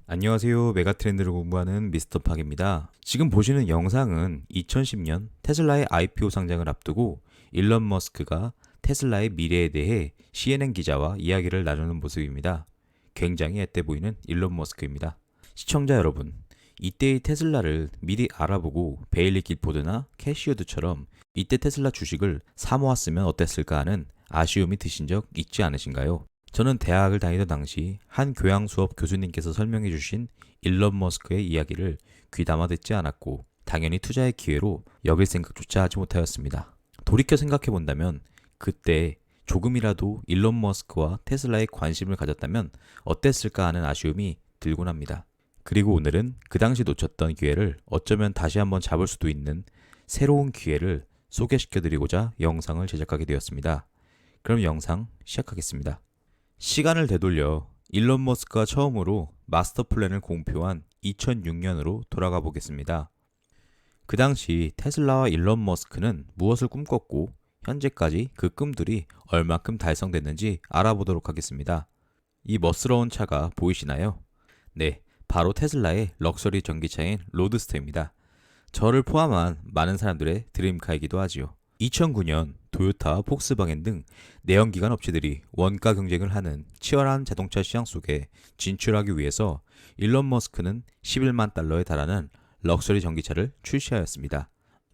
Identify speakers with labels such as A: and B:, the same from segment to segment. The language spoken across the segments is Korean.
A: 안녕하세요. 메가트렌드를 공부하는 미스터 팍입니다. 지금 보시는 영상은 2010년 테슬라의 IPO 상장을 앞두고 일론 머스크가 테슬라의 미래에 대해 CNN 기자와 이야기를 나누는 모습입니다. 굉장히 앳돼 보이는 일론 머스크입니다. 시청자 여러분, 이때의 테슬라를 미리 알아보고 베일리 길포드나 캐시우드처럼 이때 테슬라 주식을 사모았으면 어땠을까 하는 아쉬움이 드신 적 있지 않으신가요? 저는 대학을 다니던 당시 한 교양 수업 교수님께서 설명해 주신 일론 머스크의 이야기를 귀담아 듣지 않았고 당연히 투자의 기회로 여길 생각조차 하지 못하였습니다. 돌이켜 생각해 본다면 그때 조금이라도 일론 머스크와 테슬라에 관심을 가졌다면 어땠을까 하는 아쉬움이 들곤 합니다. 그리고 오늘은 그 당시 놓쳤던 기회를 어쩌면 다시 한번 잡을 수도 있는 새로운 기회를 소개시켜 드리고자 영상을 제작하게 되었습니다. 그럼 영상 시작하겠습니다. 시간을 되돌려 일론 머스크가 처음으로 마스터 플랜을 공표한 2006년으로 돌아가 보겠습니다. 그 당시 테슬라와 일론 머스크는 무엇을 꿈꿨고 현재까지 그 꿈들이 얼마큼 달성됐는지 알아보도록 하겠습니다. 이 멋스러운 차가 보이시나요? 네, 바로 테슬라의 럭셔리 전기차인 로드스터입니다. 저를 포함한 많은 사람들의 드림카이기도 하지요. 2009년 도요타, 폭스바겐 등 내연기관 업체들이 원가 경쟁을 하는 치열한 자동차 시장 속에 진출하기 위해서 일론 머스크는 11만 달러에 달하는 럭셔리 전기차를 출시하였습니다.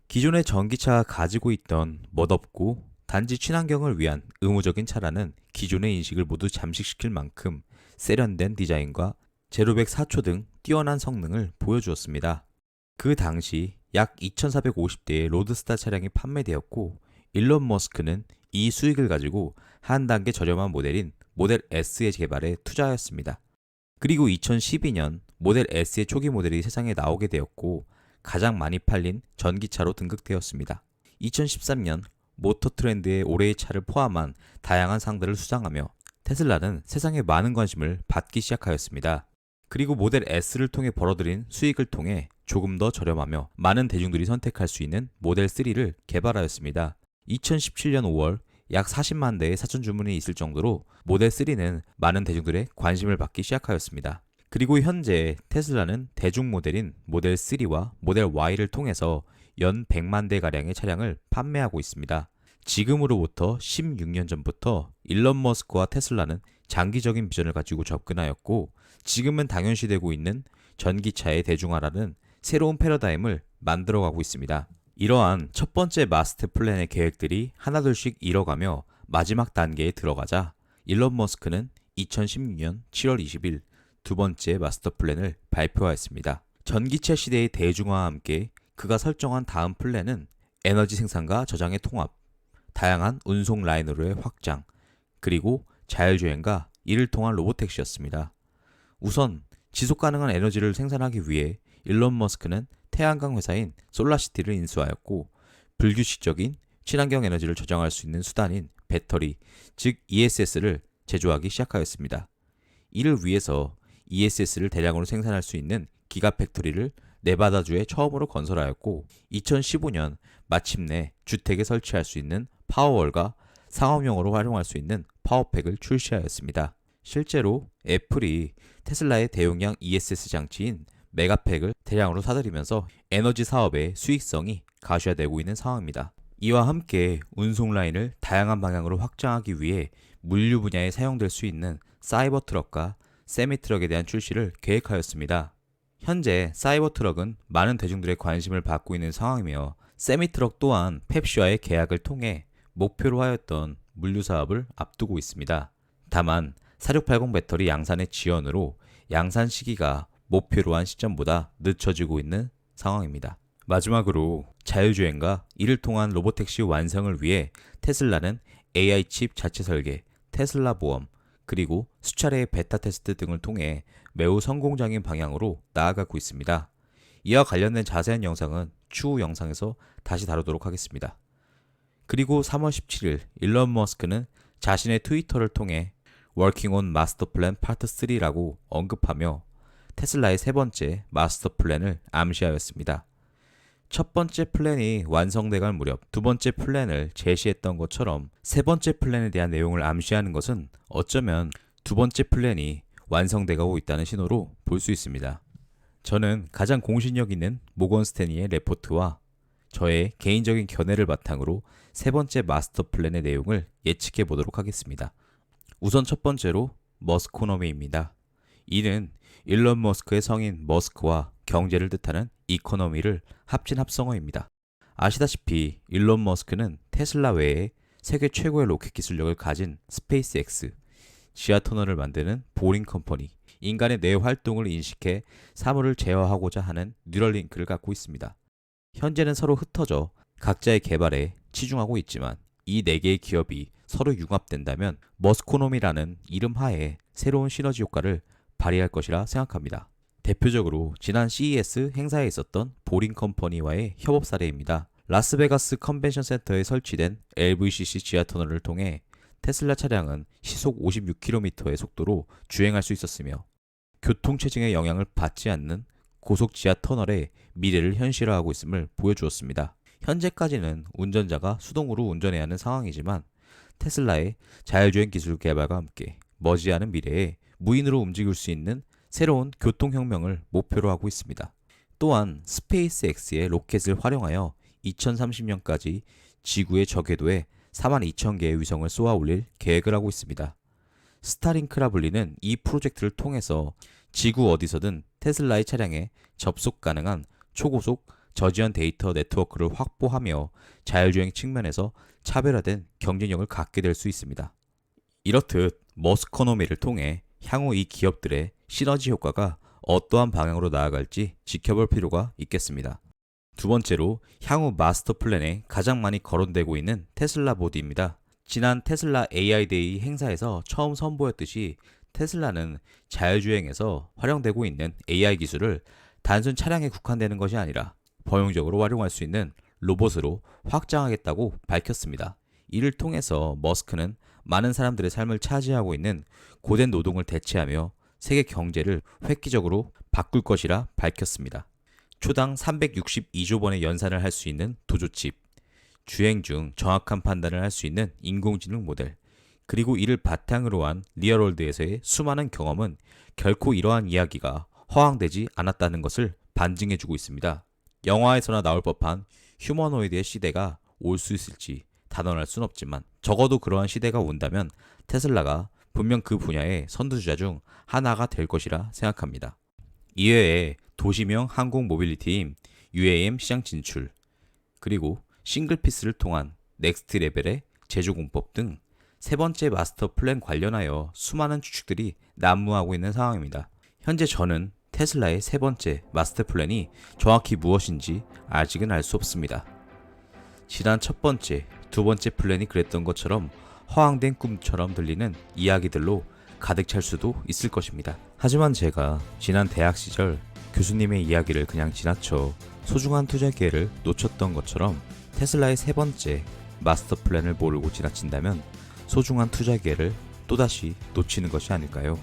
A: 기존의 전기차가 가지고 있던 멋없고 단지 친환경을 위한 의무적인 차라는 기존의 인식을 모두 잠식시킬 만큼 세련된 디자인과 제로백 4초 등 뛰어난 성능을 보여주었습니다. 그 당시 약 2,450대의 로드스타 차량이 판매되었고 일론 머스크는 이 수익을 가지고 한 단계 저렴한 모델인 모델 S의 개발에 투자하였습니다. 그리고 2012년 모델 S의 초기 모델이 세상에 나오게 되었고 가장 많이 팔린 전기차로 등극되었습니다. 2013년 모터 트렌드의 올해의 차를 포함한 다양한 상들을 수상하며 테슬라는 세상에 많은 관심을 받기 시작하였습니다. 그리고 모델 S를 통해 벌어들인 수익을 통해 조금 더 저렴하며 많은 대중들이 선택할 수 있는 모델 3를 개발하였습니다. 2017년 5월 약 40만 대의 사전 주문이 있을 정도로 모델 3는 많은 대중들의 관심을 받기 시작하였습니다. 그리고 현재 테슬라는 대중 모델인 모델 3와 모델 Y를 통해서 연 100만 대가량의 차량을 판매하고 있습니다. 지금으로부터 16년 전부터 일론 머스크와 테슬라는 장기적인 비전을 가지고 접근하였고 지금은 당연시되고 있는 전기차의 대중화라는 새로운 패러다임을 만들어가고 있습니다. 이러한 첫 번째 마스터 플랜의 계획들이 하나둘씩 이뤄가며 마지막 단계에 들어가자 일론 머스크는 2016년 7월 20일 두 번째 마스터 플랜을 발표하였습니다. 전기차 시대의 대중화와 함께 그가 설정한 다음 플랜은 에너지 생산과 저장의 통합, 다양한 운송 라인으로의 확장, 그리고 자율주행과 이를 통한 로보택시였습니다. 우선 지속 가능한 에너지를 생산하기 위해 일론 머스크는 태양광 회사인 솔라시티를 인수하였고 불규칙적인 친환경 에너지를 저장할 수 있는 수단인 배터리, 즉 ESS를 제조하기 시작하였습니다. 이를 위해서 ESS를 대량으로 생산할 수 있는 기가팩토리를 네바다주에 처음으로 건설하였고 2015년 마침내 주택에 설치할 수 있는 파워월과 상업용으로 활용할 수 있는 파워팩을 출시하였습니다. 실제로 애플이 테슬라의 대용량 ESS 장치인 메가팩을 대량으로 사들이면서 에너지 사업의 수익성이 가시화되고 있는 상황입니다. 이와 함께 운송 라인을 다양한 방향으로 확장하기 위해 물류 분야에 사용될 수 있는 사이버 트럭과 세미 트럭에 대한 출시를 계획하였습니다. 현재 사이버 트럭은 많은 대중들의 관심을 받고 있는 상황이며 세미 트럭 또한 펩시와의 계약을 통해 목표로 하였던 물류 사업을 앞두고 있습니다. 다만 4680 배터리 양산의 지연으로 양산 시기가 목표로 한 시점보다 늦춰지고 있는 상황입니다. 마지막으로 자율주행과 이를 통한 로보택시 완성을 위해 테슬라는 AI 칩 자체 설계, 테슬라 보험, 그리고 수차례의 베타 테스트 등을 통해 매우 성공적인 방향으로 나아가고 있습니다. 이와 관련된 자세한 영상은 추후 영상에서 다시 다루도록 하겠습니다. 그리고 3월 17일 일론 머스크는 자신의 트위터를 통해 Working on Master Plan Part 3라고 언급하며 테슬라의 세 번째 마스터 플랜을 암시하였습니다. 첫 번째 플랜이 완성돼갈 무렵 두 번째 플랜을 제시했던 것처럼 세 번째 플랜에 대한 내용을 암시하는 것은 어쩌면 두 번째 플랜이 완성돼가고 있다는 신호로 볼 수 있습니다. 저는 가장 공신력 있는 모건 스탠리의 레포트와 저의 개인적인 견해를 바탕으로 세 번째 마스터 플랜의 내용을 예측해 보도록 하겠습니다. 우선 첫 번째로 머스코노미입니다. 이는 일론 머스크의 성인 머스크와 경제를 뜻하는 이코노미를 합친 합성어입니다. 아시다시피 일론 머스크는 테슬라 외에 세계 최고의 로켓 기술력을 가진 스페이스X, 지하 터널을 만드는 보링 컴퍼니, 인간의 뇌 활동을 인식해 사물을 제어하고자 하는 뉴럴링크를 갖고 있습니다. 현재는 서로 흩어져 각자의 개발에 치중하고 있지만 이 4개의 기업이 서로 융합된다면 머스코노미라는 이름 하에 새로운 시너지 효과를 발휘할 것이라 생각합니다. 대표적으로 지난 CES 행사에 있었던 보링 컴퍼니와의 협업 사례입니다. 라스베가스 컨벤션 센터에 설치된 LVCC 지하 터널을 통해 테슬라 차량은 시속 56km의 속도로 주행할 수 있었으며 교통체증의 영향을 받지 않는 고속 지하 터널의 미래를 현실화하고 있음을 보여주었습니다. 현재까지는 운전자가 수동으로 운전해야 하는 상황이지만 테슬라의 자율주행 기술 개발과 함께 머지않은 미래에 무인으로 움직일 수 있는 새로운 교통혁명을 목표로 하고 있습니다. 또한 스페이스X의 로켓을 활용하여 2030년까지 지구의 저궤도에 42,000개의 위성을 쏘아 올릴 계획을 하고 있습니다. 스타링크라 불리는 이 프로젝트를 통해서 지구 어디서든 테슬라의 차량에 접속 가능한 초고속 저지연 데이터 네트워크를 확보하며 자율주행 측면에서 차별화된 경쟁력을 갖게 될 수 있습니다. 이렇듯 머스코노미를 통해 향후 이 기업들의 시너지 효과가 어떠한 방향으로 나아갈지 지켜볼 필요가 있겠습니다. 두 번째로 향후 마스터 플랜에 가장 많이 거론되고 있는 테슬라 보드입니다. 지난 테슬라 AI 데이 행사에서 처음 선보였듯이 테슬라는 자율주행에서 활용되고 있는 AI 기술을 단순 차량에 국한되는 것이 아니라 범용적으로 활용할 수 있는 로봇으로 확장하겠다고 밝혔습니다. 이를 통해서 머스크는 많은 사람들의 삶을 차지하고 있는 고된 노동을 대체하며 세계 경제를 획기적으로 바꿀 것이라 밝혔습니다. 초당 362조 번의 연산을 할 수 있는 도조칩, 주행 중 정확한 판단을 할 수 있는 인공지능 모델, 그리고 이를 바탕으로 한 리얼월드에서의 수많은 경험은 결코 이러한 이야기가 허황되지 않았다는 것을 반증해주고 있습니다. 영화에서나 나올 법한 휴머노이드의 시대가 올 수 있을지 단언할 순 없지만 적어도 그러한 시대가 온다면 테슬라가 분명 그 분야의 선두주자 중 하나가 될 것이라 생각합니다. 이외에 도시명 항공 모빌리티인 UAM 시장 진출, 그리고 싱글피스를 통한 넥스트 레벨의 제조 공법 등 세 번째 마스터 플랜 관련하여 수많은 추측들이 난무하고 있는 상황입니다. 현재 저는 테슬라의 세 번째 마스터 플랜이 정확히 무엇인지 아직은 알 수 없습니다. 지난 첫 번째, 두 번째 플랜이 그랬던 것처럼 허황된 꿈처럼 들리는 이야기들로 가득 찰 수도 있을 것입니다. 하지만 제가 지난 대학 시절 교수님의 이야기를 그냥 지나쳐 소중한 투자 기회를 놓쳤던 것처럼 테슬라의 세 번째 마스터 플랜을 모르고 지나친다면 소중한 투자 기회를 또다시 놓치는 것이 아닐까요?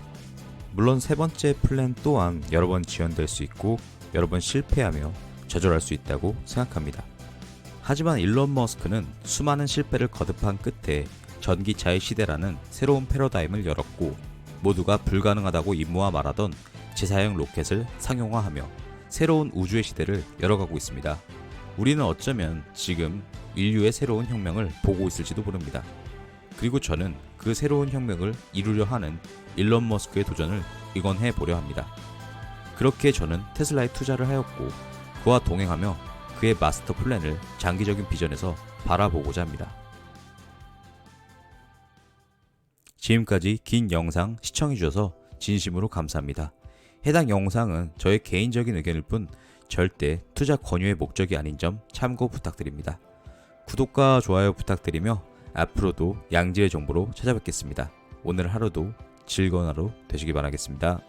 A: 물론 세 번째 플랜 또한 여러 번 지연될 수 있고 여러 번 실패하며 좌절할 수 있다고 생각합니다. 하지만 일론 머스크는 수많은 실패를 거듭한 끝에 전기차의 시대라는 새로운 패러다임을 열었고 모두가 불가능하다고 임무화 말하던 재사용 로켓을 상용화하며 새로운 우주의 시대를 열어가고 있습니다. 우리는 어쩌면 지금 인류의 새로운 혁명을 보고 있을지도 모릅니다. 그리고 저는 그 새로운 혁명을 이루려 하는 일론 머스크의 도전을 응원해 보려 합니다. 그렇게 저는 테슬라에 투자를 하였고 그와 동행하며 그의 마스터 플랜을 장기적인 비전에서 바라보고자 합니다. 지금까지 긴 영상 시청해주셔서 진심으로 감사합니다. 해당 영상은 저의 개인적인 의견일 뿐 절대 투자 권유의 목적이 아닌 점 참고 부탁드립니다. 구독과 좋아요 부탁드리며 앞으로도 양질의 정보로 찾아뵙겠습니다. 오늘 하루도 즐거운 하루 되시기 바라겠습니다.